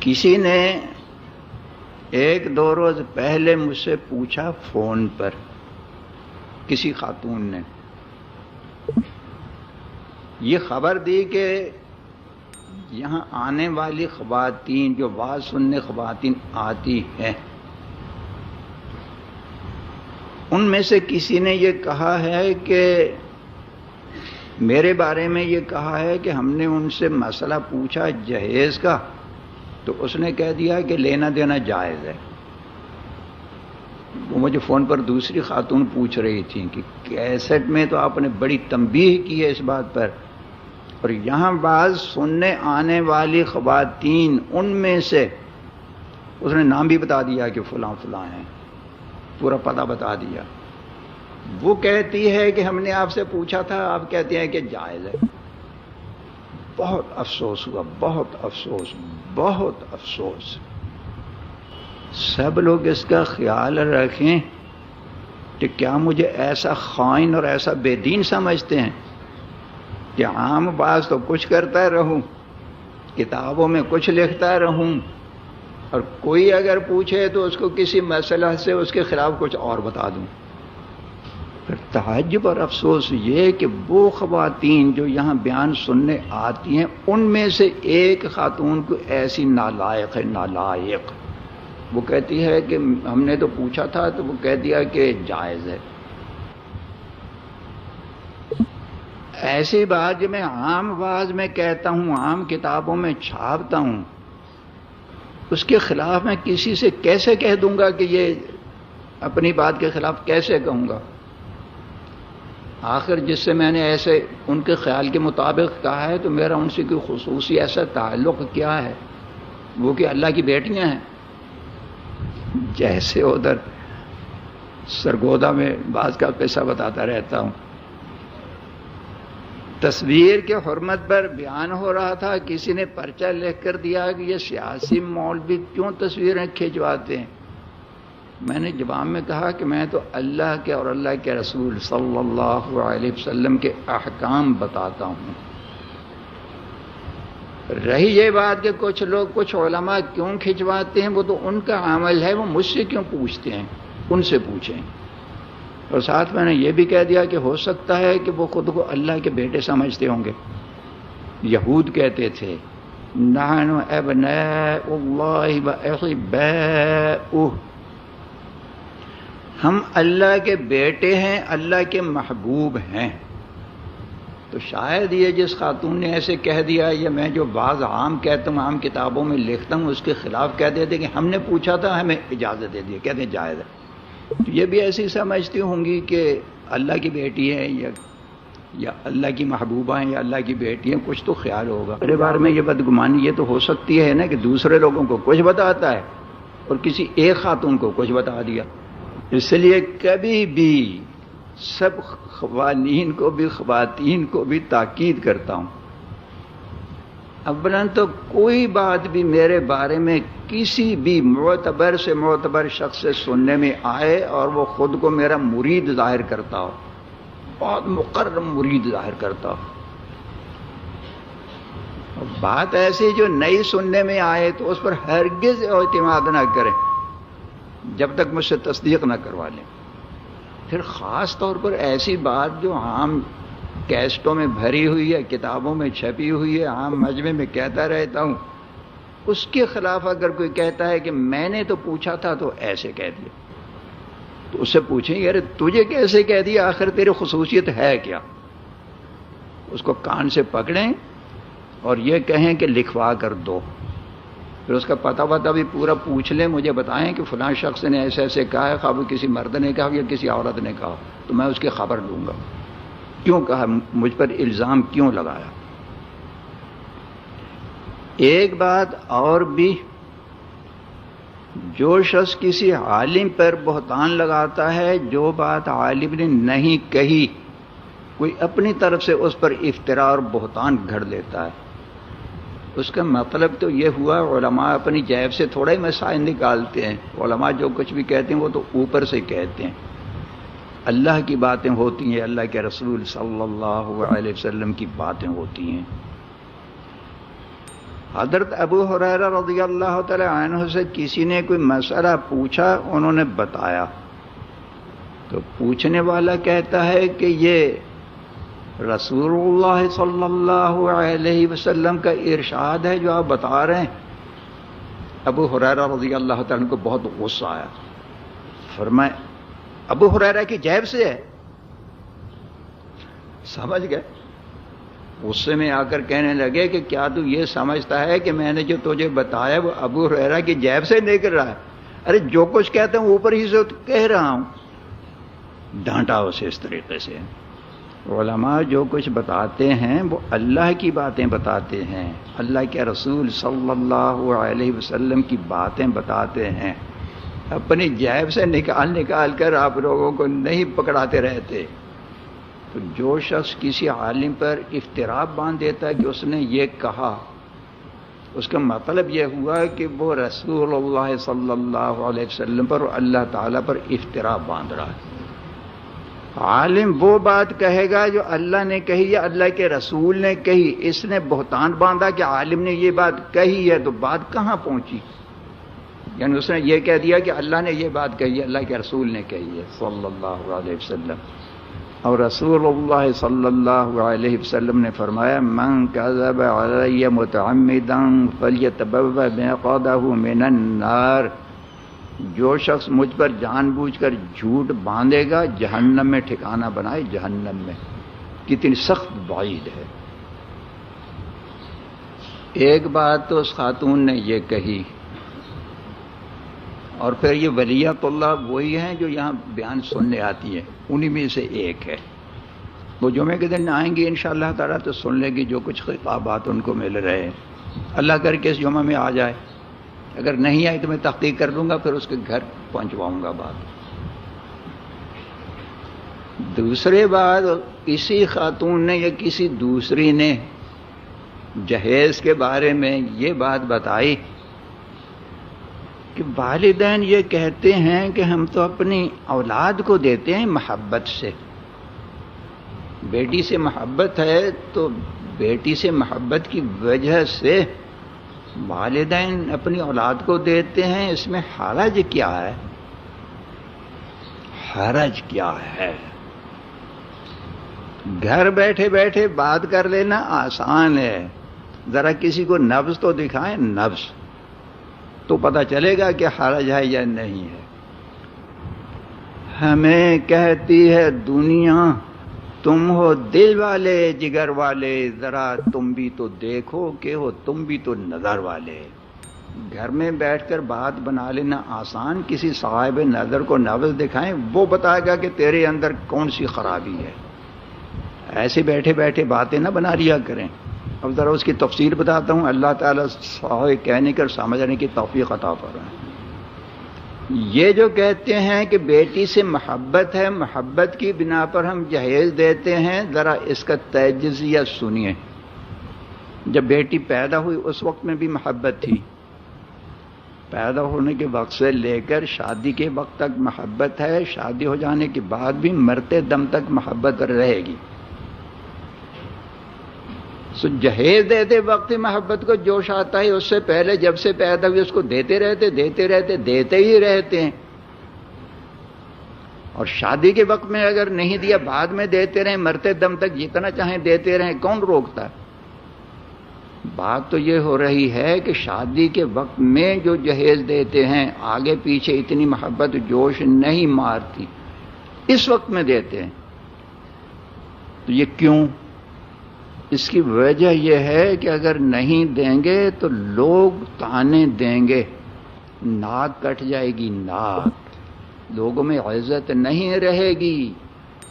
کسی نے ایک دو روز پہلے مجھ سے پوچھا فون پر، کسی خاتون نے یہ خبر دی کہ یہاں آنے والی خواتین جو واز سننے خواتین آتی ہیں ان میں سے کسی نے یہ کہا ہے کہ میرے بارے میں یہ کہا ہے کہ ہم نے ان سے مسئلہ پوچھا جہیز کا تو اس نے کہہ دیا کہ لینا دینا جائز ہے۔ وہ مجھے فون پر دوسری خاتون پوچھ رہی تھیں کہ کیسٹ میں تو آپ نے بڑی تنبیہ کی ہے اس بات پر، اور یہاں بعض سننے آنے والی خواتین ان میں سے اس نے نام بھی بتا دیا کہ فلاں فلاں ہیں، پورا پتہ بتا دیا۔ وہ کہتی ہے کہ ہم نے آپ سے پوچھا تھا، آپ کہتے ہیں کہ جائز ہے۔ بہت افسوس ہوا، بہت افسوس، بہت افسوس۔ سب لوگ اس کا خیال رکھیں کہ کیا مجھے ایسا خائن اور ایسا بے دین سمجھتے ہیں کہ عام باز تو کچھ کرتا رہوں، کتابوں میں کچھ لکھتا رہوں، اور کوئی اگر پوچھے تو اس کو کسی مسئلہ سے اس کے خلاف کچھ اور بتا دوں۔ پھر تعجب اور افسوس یہ کہ وہ خواتین جو یہاں بیان سننے آتی ہیں ان میں سے ایک خاتون کو ایسی نالائق ہے، نالائق، وہ کہتی ہے کہ ہم نے تو پوچھا تھا تو وہ کہہ دیا کہ جائز ہے۔ ایسی بات جو میں عام آواز میں کہتا ہوں، عام کتابوں میں چھاپتا ہوں، اس کے خلاف میں کسی سے کیسے کہہ دوں گا کہ یہ اپنی بات کے خلاف کیسے کہوں گا؟ آخر جس سے میں نے ایسے ان کے خیال کے مطابق کہا ہے تو میرا ان سے کوئی خصوصی ایسا تعلق کیا ہے؟ وہ کہ اللہ کی بیٹیاں ہیں۔ جیسے ادھر سرگودا میں بعض کا قصہ بتاتا رہتا ہوں، تصویر کے حرمت پر بیان ہو رہا تھا، کسی نے پرچہ لکھ کر دیا کہ یہ سیاسی مولوی کیوں تصویریں کھنچواتے ہیں؟ میں نے جواب میں کہا کہ میں تو اللہ کے اور اللہ کے رسول صلی اللہ علیہ وسلم کے احکام بتاتا ہوں۔ رہی یہ بات کہ کچھ لوگ، کچھ علماء کیوں کھنچواتے ہیں، وہ تو ان کا عمل ہے، وہ مجھ سے کیوں پوچھتے ہیں؟ ان سے پوچھیں۔ اور ساتھ میں نے یہ بھی کہہ دیا کہ ہو سکتا ہے کہ وہ خود کو اللہ کے بیٹے سمجھتے ہوں گے۔ یہود کہتے تھے نحن ابناء اللہ واحباؤہ، ہم اللہ کے بیٹے ہیں، اللہ کے محبوب ہیں۔ تو شاید یہ جس خاتون نے ایسے کہہ دیا، یا میں جو بعض عام کہتا ہوں، عام کتابوں میں لکھتا ہوں، اس کے خلاف کہہ دیتے کہ ہم نے پوچھا تھا، ہمیں اجازت دے دی، کہتے ہیں جائز ہے۔ تو یہ بھی ایسی سمجھتی ہوں گی کہ اللہ کی بیٹی ہے یا اللہ کی محبوبہ ہیں یا اللہ کی بیٹی ہیں، کچھ تو خیال ہوگا۔ میرے بارے میں یہ بدگمانی یہ تو ہو سکتی ہے نا کہ دوسرے لوگوں کو کچھ بتاتا ہے اور کسی ایک خاتون کو کچھ بتا دیا۔ اس لیے کبھی بھی سب خواتین کو بھی تاکید کرتا ہوں، اولاً تو کوئی بات بھی میرے بارے میں کسی بھی معتبر سے معتبر شخص سے سننے میں آئے اور وہ خود کو میرا مرید ظاہر کرتا ہو، بہت مقرر مرید ظاہر کرتا ہو، بات ایسی جو نئی سننے میں آئے تو اس پر ہرگز اعتماد نہ کریں جب تک مجھ سے تصدیق نہ کروا لیں۔ پھر خاص طور پر ایسی بات جو عام کیسٹوں میں بھری ہوئی ہے، کتابوں میں چھپی ہوئی ہے، عام مجمع میں کہتا رہتا ہوں، اس کے خلاف اگر کوئی کہتا ہے کہ میں نے تو پوچھا تھا تو ایسے کہہ دیا، تو اس سے پوچھیں یار تجھے کیسے کہہ دیا، آخر تیری خصوصیت ہے کیا؟ اس کو کان سے پکڑیں اور یہ کہیں کہ لکھوا کر دو، پھر اس کا پتہ وتہ بھی پورا پوچھ لیں، مجھے بتائیں کہ فلاں شخص نے ایسے ایسے کہا ہے، خواہ وہ کسی مرد نے کہا یا کسی عورت نے کہا، تو میں اس کی خبر لوں گا، کیوں کہا، مجھ پر الزام کیوں لگایا۔ ایک بات اور بھی، جو شخص کسی عالم پر بہتان لگاتا ہے، جو بات عالم نے نہیں کہی، کوئی اپنی طرف سے اس پر افتراء اور بہتان گھڑ دیتا ہے، اس کا مطلب تو یہ ہوا علماء اپنی جیب سے تھوڑا ہی مسائل نکالتے ہیں، علماء جو کچھ بھی کہتے ہیں وہ تو اوپر سے کہتے ہیں، اللہ کی باتیں ہوتی ہیں، اللہ کے رسول صلی اللہ علیہ وسلم کی باتیں ہوتی ہیں۔ حضرت ابو ہریرہ رضی اللہ تعالی عنہ سے کسی نے کوئی مسئلہ پوچھا، انہوں نے بتایا، تو پوچھنے والا کہتا ہے کہ یہ رسول اللہ صلی اللہ علیہ وسلم کا ارشاد ہے جو آپ بتا رہے ہیں۔ ابو ہریرہ رضی اللہ تعالیٰ عنہ کو بہت غصہ آیا، فرمایا ابو ہریرہ کی جیب سے ہے، سمجھ گئے؟ غصے میں آ کر کہنے لگے کہ کیا تو یہ سمجھتا ہے کہ میں نے جو تجھے بتایا وہ ابو ہریرہ کی جیب سے نکل رہا ہے؟ ارے جو کچھ کہتے ہیں اوپر ہی سے تو کہہ رہا ہوں۔ ڈانٹا اسے اس طریقے سے۔ علماء جو کچھ بتاتے ہیں وہ اللہ کی باتیں بتاتے ہیں، اللہ کے رسول صلی اللہ علیہ وسلم کی باتیں بتاتے ہیں، اپنی جیب سے نکال کر آپ لوگوں کو نہیں پکڑاتے رہتے۔ تو جو شخص کسی عالم پر افتراء باندھ دیتا ہے کہ اس نے یہ کہا، اس کا مطلب یہ ہوا کہ وہ رسول اللہ صلی اللہ علیہ وسلم پر اور اللہ تعالیٰ پر افتراء باندھ رہا ہے۔ عالم وہ بات کہے گا جو اللہ نے کہی یا اللہ کے رسول نے کہی۔ اس نے بہتان باندھا کہ عالم نے یہ بات کہی ہے، تو بات کہاں پہنچی؟ یعنی اس نے یہ کہہ دیا کہ اللہ نے یہ بات کہی ہے، اللہ کے رسول نے کہی ہے صلی اللہ علیہ وسلم۔ اور رسول اللہ صلی اللہ علیہ وسلم نے فرمایا من کذب علی متعمدا فلیتبوأ مقعدہ من النار، جو شخص مجھ پر جان بوجھ کر جھوٹ باندھے گا جہنم میں ٹھکانہ بنائے، جہنم میں۔ کتنی سخت وعید ہے۔ ایک بات تو اس خاتون نے یہ کہی، اور پھر یہ ولیات اللہ وہی ہیں جو یہاں بیان سننے آتی ہیں، انہی میں سے ایک ہے۔ وہ جمعے کے دن آئیں گی انشاءاللہ تعالیٰ تو سن لیں گی جو کچھ خطابات ان کو مل رہے ہیں۔ اللہ کر کے اس جمعہ میں آ جائے، اگر نہیں آئی تو میں تحقیق کر لوں گا، پھر اس کے گھر پہنچواؤں گا بات۔ دوسرے بات، کسی خاتون نے یا کسی دوسری نے جہیز کے بارے میں یہ بات بتائی کہ والدین یہ کہتے ہیں کہ ہم تو اپنی اولاد کو دیتے ہیں محبت سے، بیٹی سے محبت ہے تو بیٹی سے محبت کی وجہ سے والدین اپنی اولاد کو دیتے ہیں، اس میں حرج کیا ہے؟ حرج کیا ہے؟ گھر بیٹھے بیٹھے بات کر لینا آسان ہے، ذرا کسی کو نبض تو دکھائیں، نبض تو پتہ چلے گا کہ حرج ہے یا نہیں ہے۔ ہمیں کہتی ہے دنیا تم ہو دل والے جگر والے، ذرا تم بھی تو دیکھو کہ ہو تم بھی تو نظر والے۔ گھر میں بیٹھ کر بات بنا لینا آسان، کسی صاحب نظر کو نبض دکھائیں، وہ بتائے گا کہ تیرے اندر کون سی خرابی ہے۔ ایسے بیٹھے بیٹھے باتیں نہ بنا لیا کریں۔ اب ذرا اس کی تفسیر بتاتا ہوں، اللہ تعالیٰ صحیح کہنے کر سمجھنے کی توفیق عطا فرمائے۔ یہ جو کہتے ہیں کہ بیٹی سے محبت ہے، محبت کی بنا پر ہم جہیز دیتے ہیں، ذرا اس کا تجزیہ سنیے۔ جب بیٹی پیدا ہوئی اس وقت میں بھی محبت تھی، پیدا ہونے کے وقت سے لے کر شادی کے وقت تک محبت ہے، شادی ہو جانے کے بعد بھی مرتے دم تک محبت رہے گی۔ سو جہیز دیتے وقت محبت کو جوش آتا ہے، اس سے پہلے جب سے پیدا ہوئی اس کو دیتے رہتے ہی رہتے ہیں۔ اور شادی کے وقت میں اگر نہیں دیا بعد میں دیتے رہیں، مرتے دم تک جتنا چاہیں دیتے رہیں، کون روکتا ہے؟ بات تو یہ ہو رہی ہے کہ شادی کے وقت میں جو جہیز دیتے ہیں آگے پیچھے اتنی محبت جوش نہیں مارتی، اس وقت میں دیتے ہیں۔ تو یہ کیوں؟ اس کی وجہ یہ ہے کہ اگر نہیں دیں گے تو لوگ طعنے دیں گے، ناک کٹ جائے گی، ناک، لوگوں میں عزت نہیں رہے گی،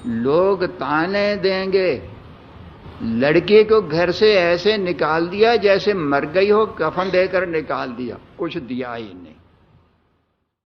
لوگ طعنے دیں گے۔ لڑکی کو گھر سے ایسے نکال دیا جیسے مر گئی ہو، کفن دے کر نکال دیا، کچھ دیا ہی نہیں۔